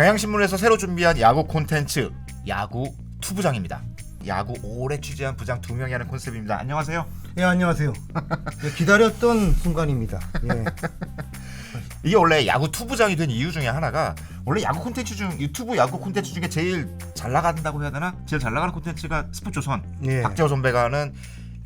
경향신문에서 새로 준비한 야구 콘텐츠 야구 투부장입니다. 야구 오래 취재한 부장 2명이 하는 컨셉입니다. 안녕하세요. 예, 안녕하세요. 기다렸던 순간입니다. 예. 이게 원래 야구 투부장이 된 이유 중에 하나가 원래 야구 콘텐츠 중 유튜브 야구 콘텐츠 중에 제일 잘 나간다고 해야 되나? 제일 잘 나가는 콘텐츠가 스포츠조선. 예. 박재호 선배가 하는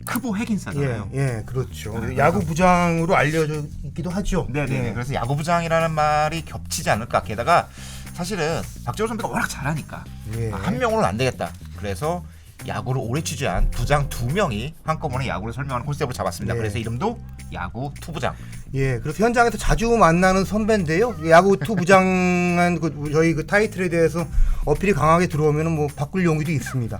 크보 핵인싸잖아요. 예, 그렇죠. 야구 부장으로 알려져 있기도 하죠. 네네. 예. 그래서 야구 부장이라는 말이 겹치지 않을까. 게다가 사실은 박재호 선배가 워낙 잘하니까 예. 한 명으로는 안 되겠다. 그래서 야구를 오래 취재한 부장 2명이 한꺼번에 야구를 설명하는 콘셉트를 잡았습니다. 예. 그래서 이름도 야구 투부장. 예, 그래서 현장에서 자주 만나는 선배인데요. 야구 투부장한 저희 그 타이틀에 대해서 어필이 강하게 들어오면은 뭐 바꿀 용기도 있습니다.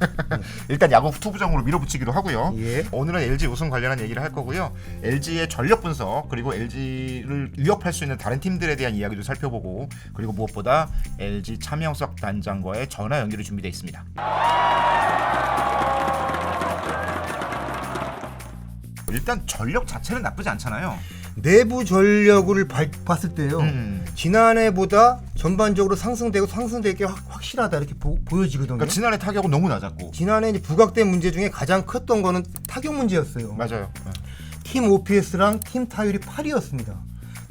일단 야구 투부장으로 밀어붙이기로 하고요. 예. 오늘은 LG 우승 관련한 얘기를 할 거고요. LG의 전력 분석 그리고 LG를 위협할 수 있는 다른 팀들에 대한 이야기도 살펴보고 그리고 무엇보다 LG 차명석 단장과의 전화 연결이 준비되어 있습니다. 일단 전력 자체는 나쁘지 않잖아요. 내부 전력을 봤을 때요. 지난해보다 전반적으로 상승되게 확실하다 이렇게 보여지거든요. 그러니까 지난해 타격은 너무 낮았고. 지난해 이제 부각된 문제 중에 가장 컸던 거는 타격 문제였어요. 맞아요. 팀 OPS랑 팀 타율이 8이었습니다.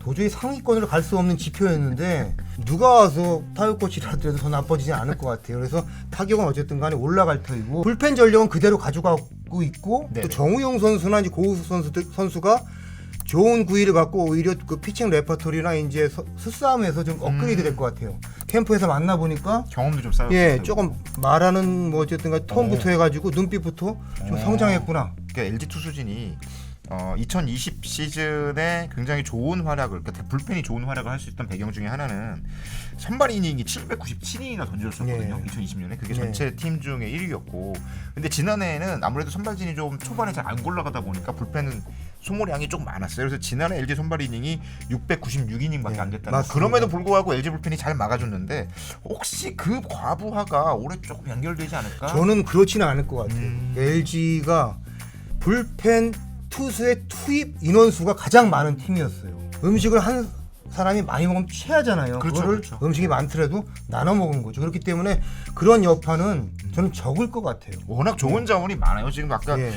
도저히 상위권으로 갈 수 없는 지표였는데 누가 와서 타격 코치를 하더라도 더 나빠지지 않을 것 같아요. 그래서 타격은 어쨌든 간에 올라갈 터이고 불펜 전력은 그대로 가져가고 있고 네네. 또 정우용 선수나 이제 고우수 선수가 좋은 구위를 갖고 오히려 그 피칭 레퍼토리나 이제 수싸움에서 좀 업그레이드 될 것 같아요. 캠프에서 만나 보니까 경험도 좀 쌓였고. 예, 조금 말하는 뭐 어쨌든 간에 톤부터 해가지고 눈빛부터 좀 성장했구나. 그러니까 LG 투수진이 2020 시즌에 굉장히 좋은 활약을, 그러니까 불펜이 좋은 활약을 할 수 있던 배경 중에 하나는 선발 이닝이 797이나 던졌었거든요. 네. 2020년에 그게 네. 전체 팀 중에 1위였고, 근데 지난해에는 아무래도 선발진이 좀 초반에 잘 안 올라가다 보니까 불펜은 소모량이 좀 많았어요. 그래서 지난해 LG 선발 이닝이 696이닝밖에 네, 안 됐다는. 맞습니다. 그럼에도 불구하고 LG 불펜이 잘 막아줬는데 혹시 그 과부하가 올해 조금 연결되지 않을까? 저는 그렇지는 않을 것 같아요. LG가 불펜 투수의 투입 인원수가 가장 많은 팀이었어요. 음식을 한 사람이 많이 먹으면 취하잖아요. 그렇죠, 그거를 그렇죠. 음식이 많더라도 나눠 먹은 거죠. 그렇기 때문에 그런 여파는 저는 적을 것 같아요. 워낙 좋은 자원이 많아요. 지금 아까 예.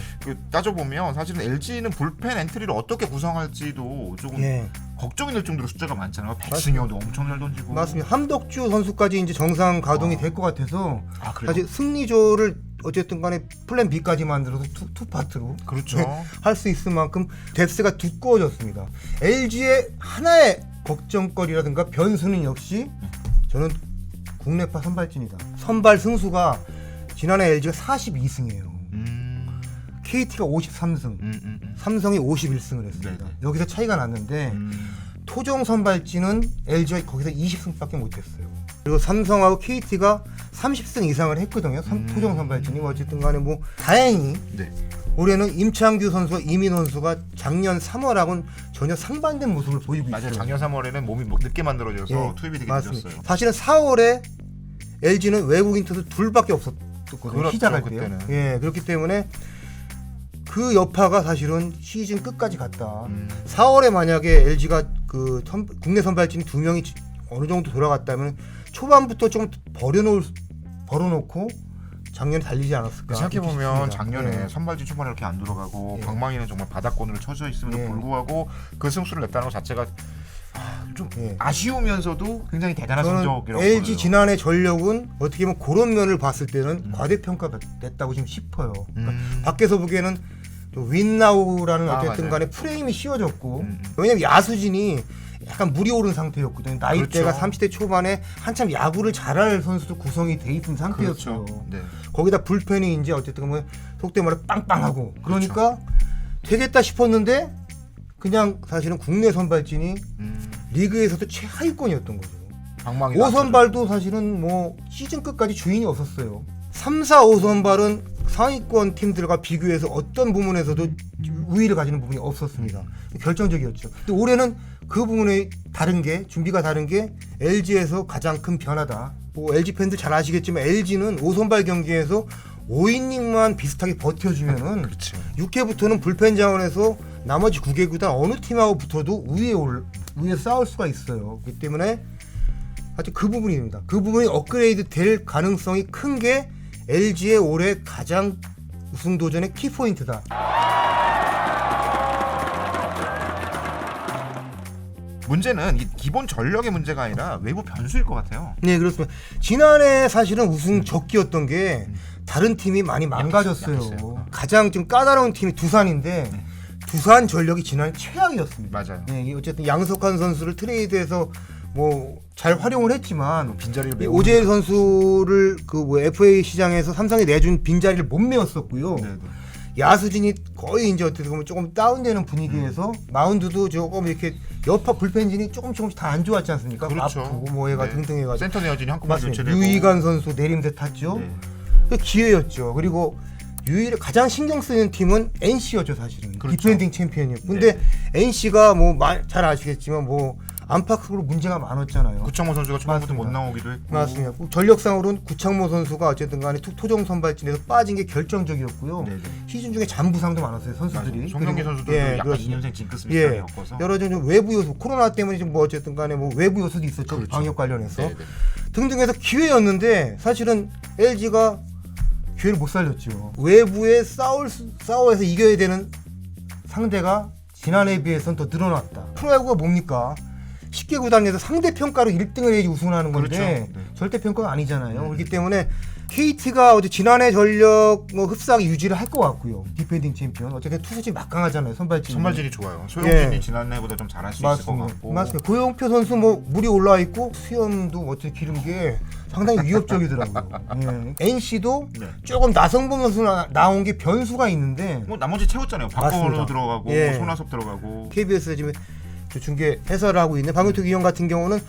따져보면 사실은 LG는 불펜 엔트리를 어떻게 구성할지도 조금 예. 걱정이 될 정도로 숫자가 많잖아요. 백승효도 엄청 잘 던지고. 맞습니다. 함덕주 선수까지 이제 정상 가동이 될 것 같아서 아, 그래요? 사실 승리조를 어쨌든 간에 플랜 B까지 만들어서 투 파트로 그렇죠. 할 수 있을 만큼 뎁스가 두꺼워졌습니다. LG의 하나의 걱정거리라든가 변수는 역시 저는 국내파 선발진이다. 선발 승수가 지난해 LG가 42승이에요. KT가 53승, 삼성이 51승을 했습니다. 네네. 여기서 차이가 났는데 토종 선발진은 LG가 거기서 20승밖에 못했어요. 그리고 삼성하고 KT가 30승 이상을 했거든요. 토종 선발진이 어쨌든 간에 뭐 다행히 네. 올해는 임창규 선수와 이민 선수가 작년 3월하고는 전혀 상반된 모습을 보이고 맞아요. 있어요. 작년 3월에는 몸이 늦게 만들어져서 예, 투입이 되게 맞습니다. 늦었어요. 사실은 4월에 LG는 외국인 투수 둘밖에 없었거든요. 그렇죠, 시작할 때요. 그때는. 예, 그렇기 때문에 그 여파가 사실은 시즌 끝까지 갔다. 4월에 만약에 LG가 그 국내 선발진 2명이 어느 정도 돌아갔다면 초반부터 좀 벌어놓고 작년에 달리지 않았을까. 생각해보면 싶습니다. 작년에 예. 선발진 초반에 이렇게 안 들어가고 예. 방망이는 정말 바닥권으로 쳐져 있음에도 예. 불구하고 그 승수를 냈다는 것 자체가 좀 예. 아쉬우면서도 굉장히 대단한 저는 성적이라고 LG 보여요. 지난해 전력은 어떻게 보면 그런 면을 봤을 때는 과대평가됐다고 지금 싶어요. 그러니까 밖에서 보기에는 좀 윈나우라는 어쨌든 맞아요. 간에 프레임이 씌워졌고 왜냐면 야수진이 약간 물이 오른 상태였거든요. 나이대가 그렇죠. 30대 초반에 한참 야구를 잘할 선수도 구성이 돼 있는 상태였어요. 그렇죠. 네. 거기다 불펜이 이제 어쨌든 뭐 속된 말로 빵빵하고 그렇죠. 그러니까 되겠다 싶었는데 그냥 사실은 국내 선발진이 리그에서도 최하위권이었던 거죠. 방망이 5선발도 사실은 뭐 시즌 끝까지 주인이 없었어요. 3, 4, 5선발은 상위권 팀들과 비교해서 어떤 부분에서도 우위를 가지는 부분이 없었습니다. 결정적이었죠. 근데 올해는 그 부분에 준비가 다른 게 LG에서 가장 큰 변화다. 뭐 LG 팬들 잘 아시겠지만 LG는 5선발 경기에서 5이닝만 비슷하게 버텨주면은 그렇죠. 6회부터는 불펜 자원에서 나머지 9개 구단 어느 팀하고 붙어도 우위에 싸울 수가 있어요. 그렇기 때문에 하여튼 그 부분입니다. 그 부분이 업그레이드 될 가능성이 큰 게 LG의 올해 가장 우승 도전의 키포인트다. 문제는 이 기본 전력의 문제가 아니라 외부 변수일 것 같아요. 네, 그렇습니다. 지난해 사실은 우승 적기였던 게 다른 팀이 많이 망가졌어요. 약했어요. 가장 좀 까다로운 팀이 두산인데 두산 전력이 지난해 최악이었습니다. 맞아요. 네, 이게 어쨌든 양석환 선수를 트레이드해서 뭐 잘 활용을 했지만 빈자리를 메우는 오재일 선수를 그 뭐 FA 시장에서 삼성이 내준 빈자리를 못 메웠었고요. 네네. 야수진이 거의 이제 어떻게 보면 조금 다운되는 분위기에서 마운드도 조금 이렇게 여파 불펜진이 조금씩 다 안 좋았지 않습니까? 그렇죠. 아프고 뭐 얘가 네. 등등 해가지고 센터 내어진이 한꺼번에 맞습니다. 교체되고. 유이관 선수 내림세 탔죠. 네. 그 기회였죠. 그리고 유일 가장 신경 쓰는 팀은 NC였죠 사실은. 그렇죠. 디펜딩 챔피언이었고. 근데 NC가 뭐 잘 아시겠지만 뭐 안팎으로 문제가 많았잖아요. 구창모 선수가 초반부터 못 맞습니다. 나오기도 했고. 맞습니다. 전력상으로는 구창모 선수가 어쨌든 간에 토종 선발진에서 빠진 게 결정적이었고요. 네네. 시즌 중에 잔부상도 많았어요 선수들이. 송경기 그리고- 선수도 예, 약간 그렇습니다. 2년생 징크스 예, 비슷하게 엮어서. 여러 좀 외부 요소, 코로나 때문에 좀 뭐 어쨌든 간에 뭐 외부 요소도 있었죠. 그렇죠. 방역 관련해서 네네. 등등해서 기회였는데 사실은 LG가 기회를 못 살렸죠. 외부에 싸워서 이겨야 되는 상대가 지난해에 비해서는 더 늘어났다. 프로야구가 뭡니까? 10개 구단에서 상대 평가로 1등을 해야지 우승을 하는 건데 그렇죠. 네. 절대 평가가 아니잖아요. 그렇기 때문에 KT가 어제 지난해 전력 뭐 흡사하게 유지를 할 것 같고요. 디펜딩 챔피언. 어쨌든 투수진 막강하잖아요. 선발진. 선발진이 좋아요. 소영진이 예. 지난해보다 좀 잘할 수 있을 것 맞습니다. 같고. 맞습니다. 고영표 선수 뭐 물이 올라와 있고 수염도 어떻게 기른 게 상당히 위협적이더라고요. 예. NC도 네. 조금 나성범 선수 나온 게 변수가 있는데 뭐 나머지 채웠잖아요. 박건호 맞습니다. 들어가고 예. 손아섭 들어가고. KBS에 지금 중계 해설을 하고 있는 박용택 위원 같은 경우는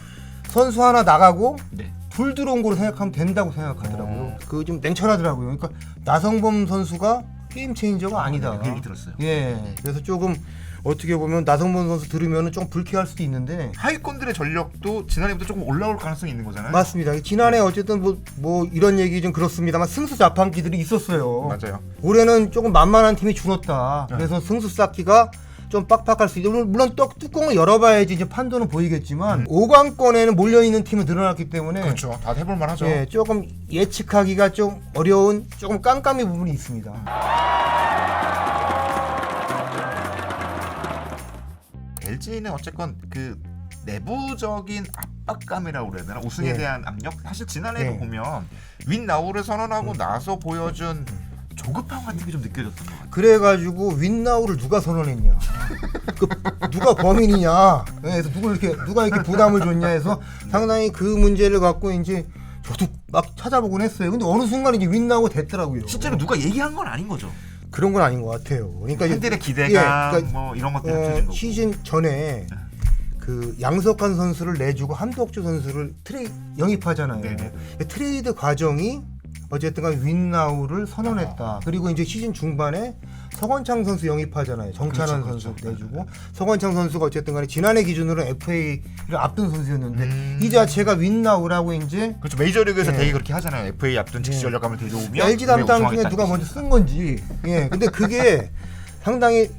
선수 하나 나가고 네. 둘 들어온 거로 생각하면 된다고 생각하더라고요. 어. 그 좀 냉철하더라고요. 그러니까 나성범 선수가 게임 체인저가 아니다. 그 얘기 들었어요. 예. 그래서 조금 어떻게 보면 나성범 선수 들으면 좀 불쾌할 수도 있는데 하위권들의 전력도 지난해보다 조금 올라올 가능성이 있는 거잖아요. 맞습니다. 지난해 어쨌든 뭐 이런 얘기 좀 그렇습니다만 승수 자판기들이 있었어요. 맞아요. 올해는 조금 만만한 팀이 줄었다. 네. 그래서 승수 쌓기가 좀 빡빡할 수 있죠. 물론 뚜껑을 열어봐야지 이제 판도는 보이겠지만 5강권에는 몰려있는 팀은 늘어났기 때문에 그렇죠. 다 해볼만 하죠. 예, 조금 예측하기가 좀 어려운 조금 깜깜이 부분이 있습니다. LG는 어쨌건 그 내부적인 압박감이라고 그래야 되나? 우승에 예. 대한 압력? 사실 지난해도 예. 보면 윈나우를 선언하고 나서 보여준 조급함 같은 게 좀 느껴졌던 것 같아요. 그래가지고 윈나우를 누가 선언했냐, 누가 범인이냐, 그래서 누가 이렇게 부담을 줬냐 해서 상당히 그 문제를 갖고 이제 저도 막 찾아보곤 했어요. 근데 어느 순간 이제 윈나우가 됐더라고요. 실제로 누가 얘기한 건 아닌 거죠. 그런 건 아닌 것 같아요. 그러니까 이제- 팬들의 기대감 예, 그러니까 뭐 이런 것들이 합쳐진 거고. 시즌 전에 그 양석환 선수를 내주고 한덕주 선수를 영입하잖아요. 네네네. 트레이드 과정이 어쨌든간 윈나우를 선언했다. 그리고 이제 시즌 중반에 서건창 선수 영입하잖아요. 정찬환 그렇죠, 선수 그렇죠. 내주고 서건창 선수가 어쨌든간에 지난해 기준으로 FA를 앞둔 선수였는데 이 자체가 윈나우라고 이제 그렇죠. 메이저리그에서 예. 되게 그렇게 하잖아요. FA 앞둔 직시 전력감을 데려오면 LG 담당 중에 누가 먼저 쓴 건지. 예. 근데 그게 상당히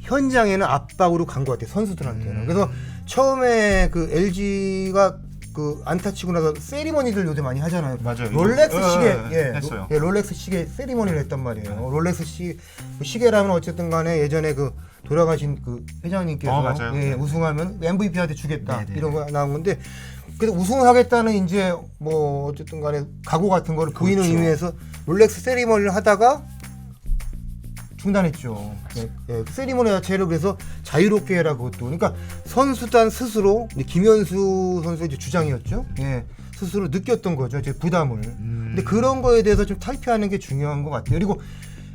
현장에는 압박으로 간 것 같아요. 선수들한테는. 그래서 처음에 그 LG가 그 안타 치고 나서 세리머니들 요새 많이 하잖아요. 맞아요. 롤렉스 이거- 시계, 했어요. 롤렉스 시계 세리머니를 했단 말이에요. 롤렉스 시계라면 어쨌든 간에 예전에 그 돌아가신 그 회장님께서 맞아요. 예, 우승하면 MVP한테 주겠다 네네. 이런 거 나온 건데 그래서 우승을 하겠다는 이제 뭐 어쨌든 간에 각오 같은 거를 보이는 그렇죠. 의미에서 롤렉스 세리머니를 하다가 중단했죠. 예, 예. 세리머니 자체를 그래서 자유롭게 해라 그것도. 그러니까 선수단 스스로 이제 김현수 선수의 이제 주장이었죠. 예. 스스로 느꼈던 거죠. 제 부담을. 근데 그런 거에 대해서 좀 탈피하는 게 중요한 것 같아요. 그리고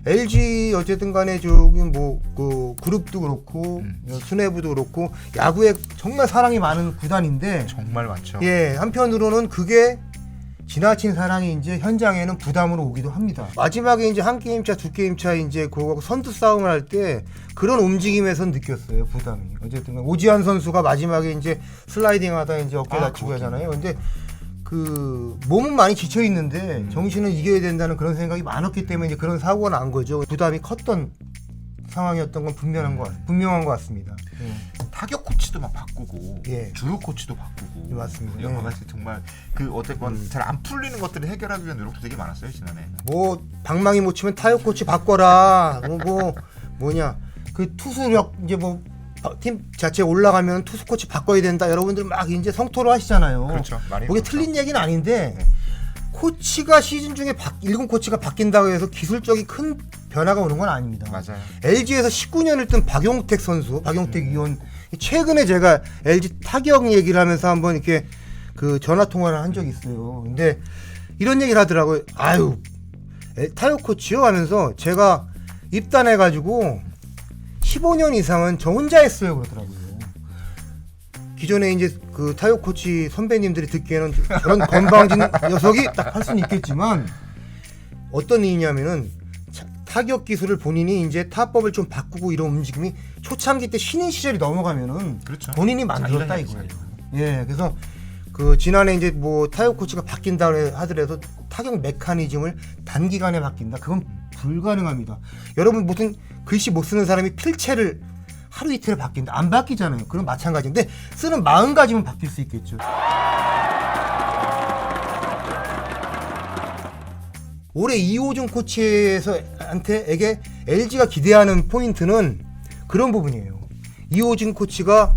LG 어쨌든 간에 저기 뭐 그 그룹도 그렇고 수뇌부도 그렇고 야구에 정말 사랑이 많은 구단인데 정말 많죠. 예, 한편으로는 그게 지나친 사랑이 이제 현장에는 부담으로 오기도 합니다. 마지막에 이제 한 게임 차, 두 게임 차 이제 그거 선두 싸움을 할 때 그런 움직임에서 느꼈어요, 부담이. 어쨌든 오지환 선수가 마지막에 이제 슬라이딩 하다 이제 어깨 다치고 하잖아요. 근데 그 몸은 많이 지쳐 있는데 정신은 이겨야 된다는 그런 생각이 많았기 때문에 이제 그런 사고가 난 거죠. 부담이 컸던 상황이었던 건 분명한 것 같습니다. 예. 타격 코치도 막 바꾸고 예. 주루 코치도 바꾸고 맞습니다. 여러 예. 가지 정말 그 어쨌건 잘 안 풀리는 것들을 해결하기 위한 노력도 되게 많았어요 지난해. 뭐 방망이 못 치면 타격 코치 바꿔라. 뭐냐 그 투수력 이제 뭐 팀 자체 올라가면 투수 코치 바꿔야 된다. 여러분들 막 이제 성토를 하시잖아요. 그렇죠. 많이 그게 그렇죠. 틀린 얘기는 아닌데 네. 코치가 시즌 중에 1군 코치가 바뀐다고 해서 기술적인 큰 변화가 오는 건 아닙니다. 맞아요. LG에서 19년을 뜬 박용택 선수, 박용택 위원 최근에 제가 LG 타격 얘기를 하면서 한번 이렇게 그 전화 통화를 한 적이 있어요. 근데 이런 얘기를 하더라고요. 아유, 타격 코치요 하면서 제가 입단해가지고 15년 이상은 저 혼자 했어요 그러더라고요. 기존에 이제 그 타격 코치 선배님들이 듣기에는 그런 건방진 녀석이 딱 할 수는 있겠지만 어떤 의미냐면은 타격 기술을 본인이 이제 타법을 좀 바꾸고 이런 움직임이 초창기 때 신인 시절이 넘어가면은 그렇죠. 본인이 만들었다 자기가 이거예요. 해야지. 예, 그래서 그 지난해 이제 뭐 타격 코치가 바뀐다 하더라도 타격 메커니즘을 단기간에 바뀐다. 그건 불가능합니다. 여러분 무슨 글씨 못 쓰는 사람이 필체를 하루 이틀에 바뀐다. 안 바뀌잖아요. 그럼 마찬가지인데 쓰는 마음가짐은 바뀔 수 있겠죠. 올해 이호준 코치에게 LG가 기대하는 포인트는 그런 부분이에요. 이호준 코치가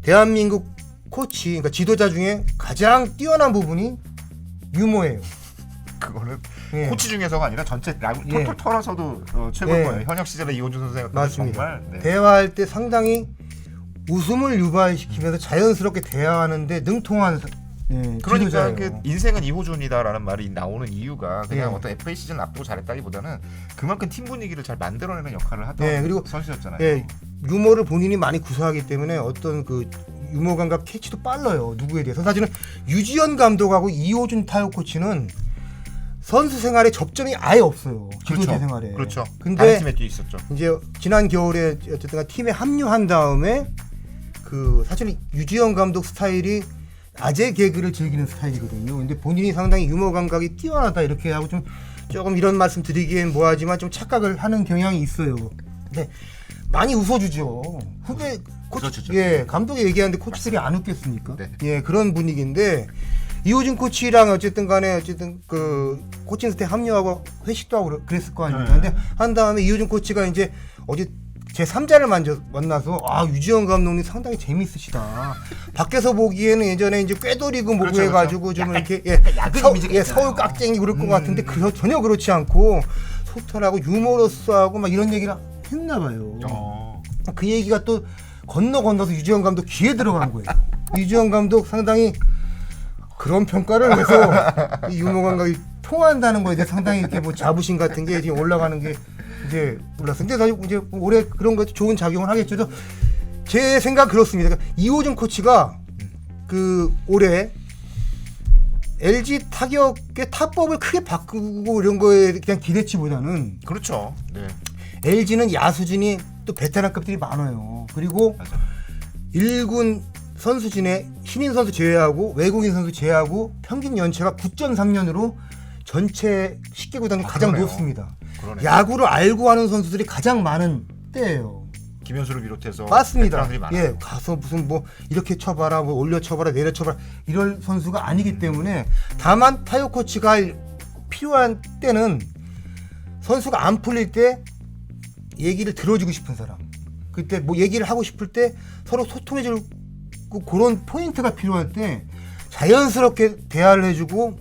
대한민국 코치, 그러니까 지도자 중에 가장 뛰어난 부분이 유머예요. 그거는 예. 코치 중에서가 아니라 전체 예. 톨 털어서도 최고인 예. 거예요. 현역 시절에 이호준 선생님 맞습니다. 정말 네. 대화할 때 상당히 웃음을 유발시키면서 자연스럽게 대화하는데 능통한 그러니까 지도자예요. 그 인생은 이호준이다라는 말이 나오는 이유가 그냥 예. 어떤 FA 시즌 앞두고 잘했다기보다는 그만큼 팀 분위기를 잘 만들어내는 역할을 하던 예, 그리고 선수였잖아요. 예, 유머를 본인이 많이 구사하기 때문에 어떤 그 유머 감각 캐치도 빨라요. 누구에 대해서. 사실은 유지현 감독하고 이호준 타격 코치는 선수 생활에 접점이 아예 없어요. 지도자 그렇죠. 생활에. 그렇죠. 근데 다른 팀에 뛰어 있었죠. 이제 지난 겨울에 어쨌든 팀에 합류한 다음에 그 사실 유지현 감독 스타일이 아재 개그를 즐기는 스타일이거든요. 근데 본인이 상당히 유머 감각이 뛰어나다 이렇게 하고 좀 조금 이런 말씀 드리기엔 뭐하지만 좀 착각을 하는 경향이 있어요. 근데 많이 웃어주죠. 후배 코치, 웃어주죠. 예, 감독이 얘기하는데 코치들이 안 웃겠습니까? 네. 예, 그런 분위기인데 이호준 코치랑 어쨌든 그 코칭 스태프 합류하고 회식도 하고 그랬을 거 아닙니까? 네. 근데 한 다음에 이호준 코치가 이제 어제 제 3자를 만나서 유지현 감독님 상당히 재밌으시다. 밖에서 보기에는 예전에 이제 꾀돌이고 뭐고 그렇죠, 해가지고 좀 약간 이렇게 야근 이미지가 있잖아요. 서울 깍쟁이 그럴 것 같은데 전혀 그렇지 않고 소탈하고 유머러스하고 막 이런 얘기를 했나 봐요. 그 얘기가 또 건너서 유지현 감독 귀에 들어간 거예요. 유지현 감독 상당히 그런 평가를 해서 이 유머 감각이 통한다는 거에 대해 상당히 이렇게 뭐 자부심 같은 게 지금 올라가는 게 이제 올랐어요. 근데 사실 이제 올해 그런 것도 좋은 작용을 하겠죠. 그래서 제 생각 그렇습니다. 그러니까 이호준 코치가 그 올해 LG 타격의 타법을 크게 바꾸고 이런 거에 그냥 기대치보다는 그렇죠. 네. LG는 야수진이 또 베테랑급들이 많아요. 그리고 맞아. 1군 선수 중에 신인 선수 제외하고 외국인 선수 제외하고 평균 연체가 9.3년으로 전체 10개 구단 중 가장 그러네요. 높습니다. 그러네. 야구를 알고 하는 선수들이 가장 많은 때예요. 김현수를 비롯해서 맞습니다. 베테랑들이 많아요. 예, 가서 무슨 뭐 이렇게 쳐봐라, 뭐 올려 쳐봐라, 내려 쳐봐라 이럴 선수가 아니기 때문에 다만 타격 코치가 필요한 때는 선수가 안 풀릴 때 얘기를 들어주고 싶은 사람. 그때 뭐 얘기를 하고 싶을 때 서로 소통해주고 그런 포인트가 필요할 때 자연스럽게 대화를 해주고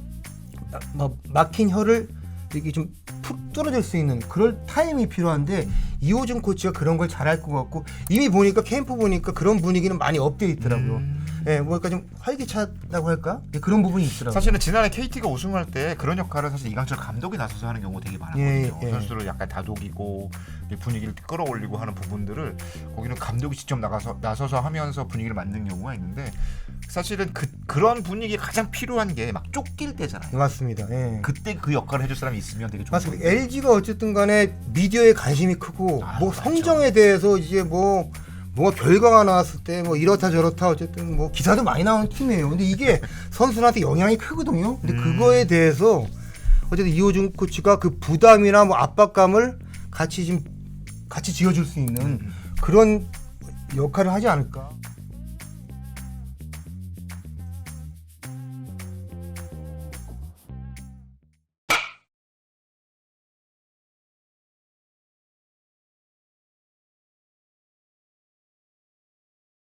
막힌 혀를 이렇게 좀 푹 뚫어줄 수 있는 그럴 타임이 필요한데 이호준 코치가 그런 걸 잘할 것 같고 이미 보니까 캠프 보니까 그런 분위기는 많이 업되어 있더라고요. 예, 뭐랄까 좀 활기차다고 할까? 예, 그런 부분이 있더라고요. 사실은 지난해 KT가 우승할 때 그런 역할을 사실 이강철 감독이 나서서 하는 경우가 되게 많았거든요. 예. 선수들을 약간 다독이고 분위기를 끌어올리고 하는 부분들을 거기는 감독이 직접 나서서 하면서 분위기를 만든 경우가 있는데 사실은 그런 분위기에 가장 필요한 게 막 쫓길 때잖아요. 맞습니다. 예. 그때 그 역할을 해줄 사람이 있으면 되게 좋은 맞습니다. 거예요. LG가 어쨌든 간에 미디어에 관심이 크고 뭐 맞죠. 성적에 대해서 이제 뭐가 결과가 나왔을 때 뭐 이렇다 저렇다 어쨌든 뭐 기사도 많이 나오는 팀이에요. 근데 이게 선수한테 영향이 크거든요. 근데 그거에 대해서 어쨌든 이호준 코치가 그 부담이나 뭐 압박감을 같이 지어줄 수 있는 그런 역할을 하지 않을까.